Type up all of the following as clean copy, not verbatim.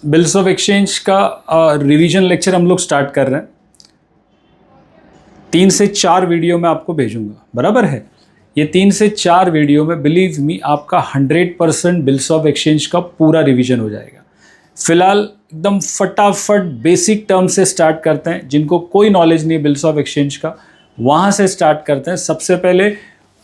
Bills of exchange का revision lecture हम लोग स्टार्ट कर रहे हैं। 3 से 4 वीडियो मैं आपको भेजूंगा, बराबर है। ये 3 से 4 वीडियो में बिलीव मी आपका 100% बिल्स ऑफ एक्सचेंज का पूरा रिवीजन हो जाएगा। फिलहाल एकदम फटाफट बेसिक टर्म से स्टार्ट करते हैं। जिनको कोई नॉलेज नहीं बिल्स ऑफ एक्सचेंज का, वहाँ से स्टार्ट करते हैं। सबसे पहले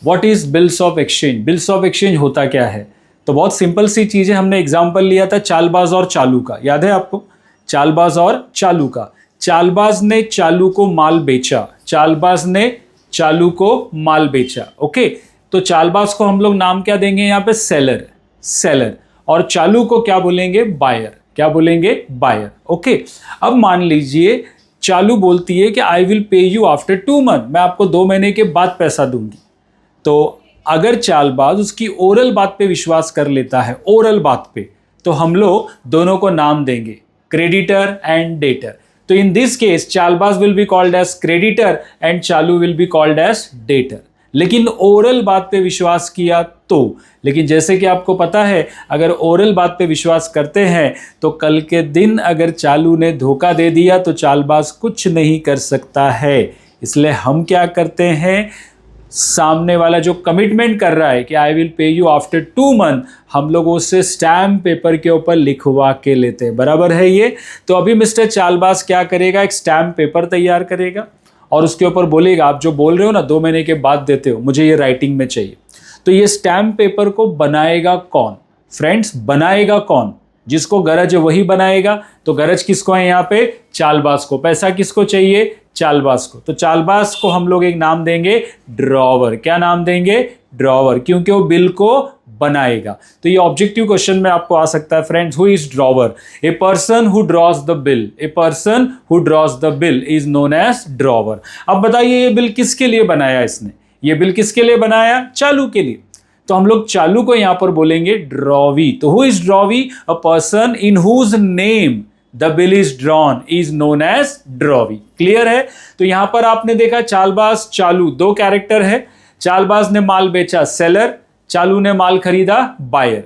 what is bills of exchange? Bills of exchange होता क्या है? तो बहुत सिंपल सी चीज़ है। हमने एग्जाम्पल लिया था चालबाज और चालू का, याद है आपको? चालबाज और चालू का। चालबाज ने चालू को माल बेचा, चालबाज ने चालू को माल बेचा। ओके, तो चालबाज को हम लोग नाम क्या देंगे यहाँ पे? Seller, seller. और चालू को क्या बोलेंगे? बायर। क्या बोलेंगे? बायर। ओके, अब मान लीजिए चालू बोलती है कि I will pay you after 2 month, मैं आपको 2 महीने के बाद पैसा दूंगी। तो अगर चालबाज उसकी ओरल बात पे विश्वास कर लेता है, ओरल बात पे, तो हम लोग दोनों को नाम देंगे क्रेडिटर एंड डेटर। तो in this case Chaalbaaz will be called as creditor and Chaalu will be called as debtor. लेकिन ओरल बात पे विश्वास किया तो, लेकिन जैसे कि आपको पता है अगर ओरल बात पे विश्वास करते हैं तो कल के दिन अगर चालू ने धोखा दे दिया तो चालबाज कुछ नहीं कर सकता है। इसलिए हम क्या करते हैं, सामने वाला जो कमिटमेंट कर रहा है कि I will pay you after 2 month, हम लोग उससे स्टैम्प पेपर के ऊपर लिखवा के लेते हैं, बराबर है ये। तो अभी मिस्टर चालबाज क्या करेगा, एक स्टैम्प पेपर तैयार करेगा और उसके ऊपर बोलेगा आप जो बोल रहे हो ना 2 महीने के बाद देते हो, मुझे ये राइटिंग में चाहिए। तो ये स्टैम्प पेपर को बनाएगा कौन? फ्रेंड्स, बनाएगा कौन? जिसको गरज है वही बनाएगा। तो गरज किसको है यहाँ पे? चालबाज को। पैसा किसको चाहिए? चालबाज को। तो चालबाज को हम लोग एक नाम देंगे ड्रॉवर। क्या नाम देंगे? ड्रॉवर, क्योंकि वो बिल को बनाएगा। तो ये ऑब्जेक्टिव क्वेश्चन में आपको आ सकता है friends. Who is drawer? A person who draws the bill. A person who draws the bill is known as drawer. अब बताइए ये बिल किसके लिए बनाया इसने? ये बिल किसके लिए बनाया? चालू के लिए। तो हम लोग चालू को यहां पर बोलेंगे ड्रॉवी। तो who is drawee? A person in whose name the bill is drawn is known as drawee. Clear है? तो यहां पर आपने देखा चालबाज चालू, 2 कैरेक्टर है। चालबाज ने माल बेचा, सेलर। चालू ने माल खरीदा, बायर।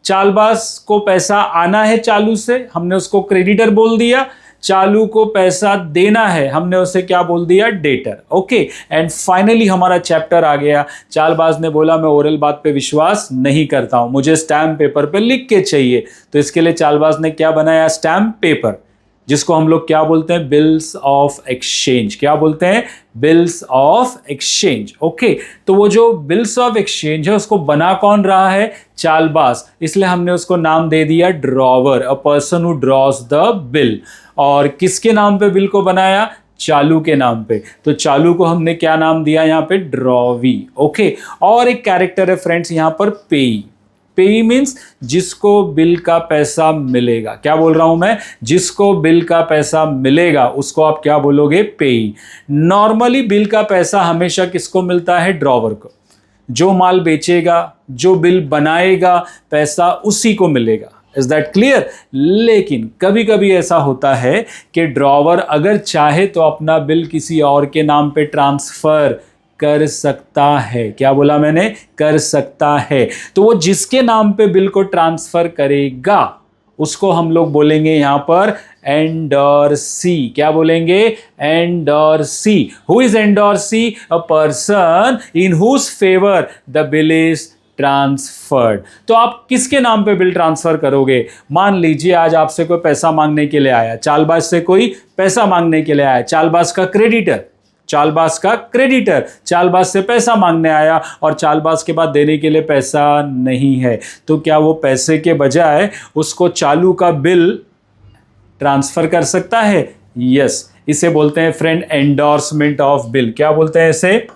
चालबाज को पैसा आना है चालू से, हमने उसको क्रेडिटर बोल दिया। चालू को पैसा देना है, हमने उसे क्या बोल दिया? डेटर। ओके, एंड फाइनली हमारा चैप्टर आ गया। चालबाज ने बोला मैं ओरल बात पे विश्वास नहीं करता हूं, मुझे स्टैम्प पेपर पे लिख के चाहिए। तो इसके लिए चालबाज ने क्या बनाया? स्टैम्प पेपर, जिसको हम लोग क्या बोलते हैं? Bills of exchange. क्या बोलते हैं? Bills of exchange. ओके, तो वो जो बिल्स ऑफ एक्सचेंज है उसको बना कौन रहा है? चालबाज। इसलिए हमने उसको नाम दे दिया drawer, a person who draws the bill. और किसके नाम पे बिल को बनाया? चालू के नाम पे। तो चालू को हमने क्या नाम दिया यहाँ पे? ड्रॉवी। ओके, और एक कैरेक्टर है फ्रेंड्स यहाँ पर पेई। पेई मीन्स जिसको बिल का पैसा मिलेगा। क्या बोल रहा हूं मैं? जिसको बिल का पैसा मिलेगा उसको आप क्या बोलोगे? पेई। नॉर्मली बिल का पैसा हमेशा किसको मिलता है? ड्रॉवर को। जो माल बेचेगा, जो बिल बनाएगा, पैसा उसी को मिलेगा। Is that clear? लेकिन कभी कभी ऐसा होता है कि ड्रॉवर अगर चाहे तो अपना बिल किसी और के नाम पे ट्रांसफर कर सकता है। क्या बोला मैंने? कर सकता है। तो वो जिसके नाम पे बिल को ट्रांसफर करेगा उसको हम लोग बोलेंगे यहां पर एंडोर्सी। क्या बोलेंगे? Endorsee. Who is endorsee? A person in whose favour the bill is transferred. तो आप किसके नाम पे बिल ट्रांसफर करोगे? मान लीजिए आज आपसे कोई पैसा मांगने के लिए आया, चालबाज से कोई पैसा मांगने के लिए आया, चालबाज का क्रेडिटर, चालबाज का क्रेडिटर चालबाज से पैसा मांगने आया और चालबाज के बाद देने के लिए पैसा नहीं है। तो क्या वो पैसे के बजाय उसको चालू का बिल ट्रांसफर कर सकता है? यस, इसे बोलते हैं फ्रेंड एंडोर्समेंट ऑफ बिल। क्या बोलते हैं इसे?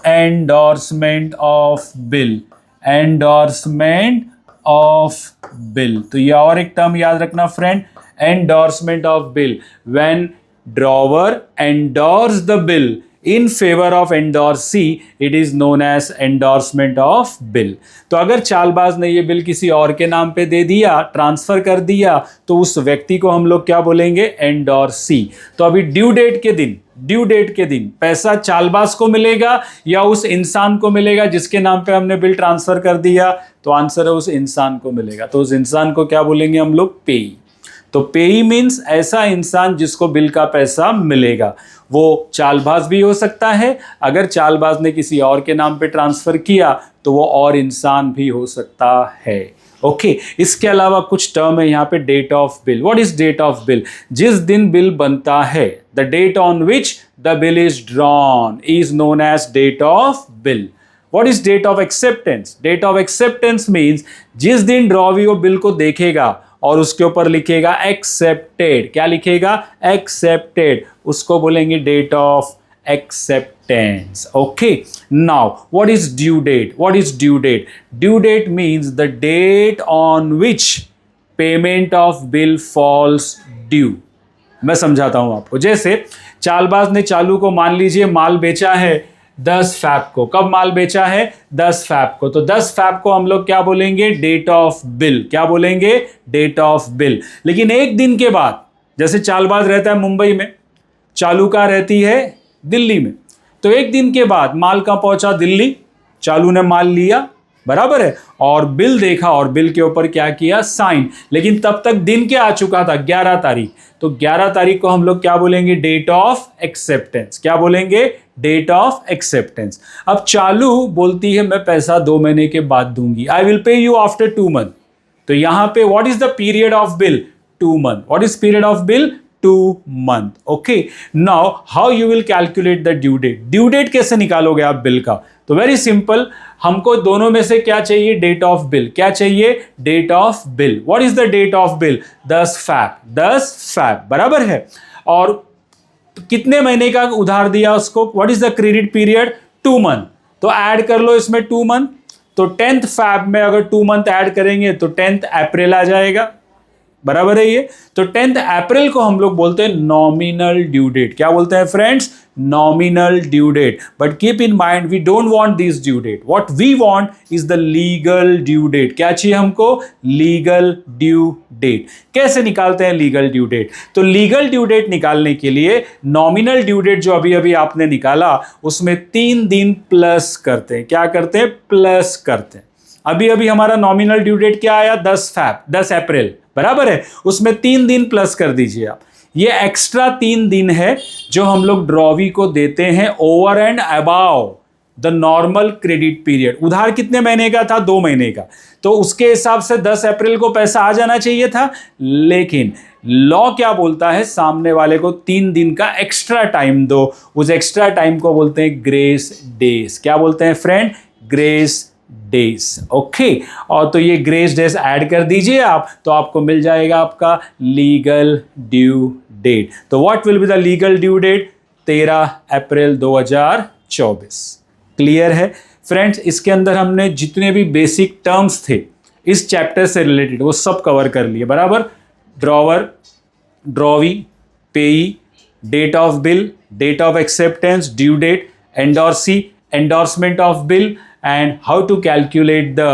Endorsement of bill. Endorsement of bill. तो ये और एक टर्म याद रखना friend, endorsement of bill. When drawer endorse the bill in favor of endorsee, it is known as endorsement of bill. तो अगर चालबाज ने ये बिल किसी और के नाम पे दे दिया, ट्रांसफर कर दिया, तो उस व्यक्ति को हम लोग क्या बोलेंगे? एंडोर्सी। तो अभी ड्यू डेट के दिन, ड्यू डेट के दिन पैसा चालबाज को मिलेगा या उस इंसान को मिलेगा जिसके नाम पे हमने बिल ट्रांसफर कर दिया? तो आंसर है उस इंसान को मिलेगा। तो उस इंसान को क्या बोलेंगे हम लोग? पेई। तो पेई मीन्स ऐसा इंसान जिसको बिल का पैसा मिलेगा। वो चालबाज भी हो सकता है, अगर चालबाज ने किसी और के नाम पे ट्रांसफर किया तो वो और इंसान भी हो सकता है। ओके इसके अलावा कुछ टर्म है यहाँ पे, date of bill. What is date of bill? जिस दिन बिल बनता है, the date on which the bill is drawn is known as date of bill. What is date of acceptance? Date of acceptance means जिस दिन drawee वो bill को देखेगा और उसके ऊपर लिखेगा एक्सेप्टेड। क्या लिखेगा? एक्सेप्टेड। उसको बोलेंगे date of acceptance. Okay, now what is due date? What is due date? Due date means the date on which payment of bill falls due. मैं समझाता हूं आपको। जैसे चालबाज ने चालू को मान लीजिए माल बेचा है 10 फैब को। कब माल बेचा है? 10 फैब को। तो 10 फैब को हम लोग क्या बोलेंगे? Date of bill. क्या बोलेंगे? Date of bill. लेकिन एक दिन के बाद, जैसे चालबाज रहता है मुंबई में, चालू का रहती है दिल्ली में, तो एक दिन के बाद माल कहाँ पहुंचा? दिल्ली। चालू ने माल लिया, बराबर है, और बिल देखा और बिल के ऊपर क्या किया? साइन। लेकिन तब तक दिन क्या आ चुका था? 11 तारीख। तो 11 तारीख को हम लोग क्या बोलेंगे? Date of acceptance. क्या बोलेंगे? Date of acceptance. अब चालू बोलती है मैं पैसा 2 महीने के बाद दूंगी, I will pay you after 2 month. तो यहां पे what is the period of bill? 2 month. What is period of bill? 2 month. Okay, now how you will calculate the due date? Due date कैसे निकालोगे आप बिल का? तो very simple, हमको दोनों में से क्या चाहिए? Date of bill. क्या चाहिए? Date of bill. What is the date of bill? 10 Feb. 10 Feb, बराबर है। और कितने महीने का उधार दिया उसको? What is the credit period? 2 month. तो ऐड कर लो इसमें 2 मंथ। तो 10th फैब में अगर 2 मंथ ऐड करेंगे तो 10th अप्रैल आ जाएगा, बराबर है ये। तो 10th अप्रैल को हम लोग बोलते हैं नॉमिनल ड्यू डेट। क्या बोलते हैं friends? Nominal due date. But keep in mind we don't want this due date, what we want is the legal due date. क्या चाहिए हमको? Legal due date. कैसे निकालते हैं लीगल ड्यू डेट? तो लीगल ड्यू डेट निकालने के लिए नॉमिनल ड्यू डेट जो अभी अभी आपने निकाला उसमें 3 दिन प्लस करते हैं। क्या करते हैं? प्लस करते हैं। अभी अभी हमारा नॉमिनल ड्यू डेट क्या आया? 10 अप्रैल, बराबर है। उसमें 3 दिन प्लस कर दीजिए आप। ये एक्स्ट्रा 3 दिन है जो हम लोग ड्रॉवी को देते हैं over and above the normal credit period. उधार कितने महीने का था? 2 महीने का। तो उसके हिसाब से 10 अप्रैल को पैसा आ जाना चाहिए था, लेकिन लॉ क्या बोलता है? सामने वाले को 3 दिन का एक्स्ट्रा टाइम दो। उस एक्स्ट्रा टाइम को बोलते हैं ग्रेस डेज। क्या बोलते हैं फ्रेंड? Grace days. ओके, और तो ये ग्रेस डेज ऐड कर दीजिए आप, तो आपको मिल जाएगा आपका लीगल ड्यू डेट। तो what will be the legal due date? 13 April 2024। Clear है फ्रेंड्स? इसके अंदर हमने जितने भी बेसिक टर्म्स थे इस चैप्टर से रिलेटेड वो सब कवर कर लिए, बराबर। Drawer, drawee, payee, date of bill, date of acceptance, due date, endorsee, endorsement of bill and how to calculate the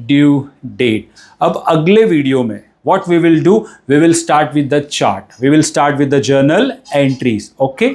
due date. अब अगले वीडियो में what we will do? We will start with the chart. We will start with the journal entries. Okay?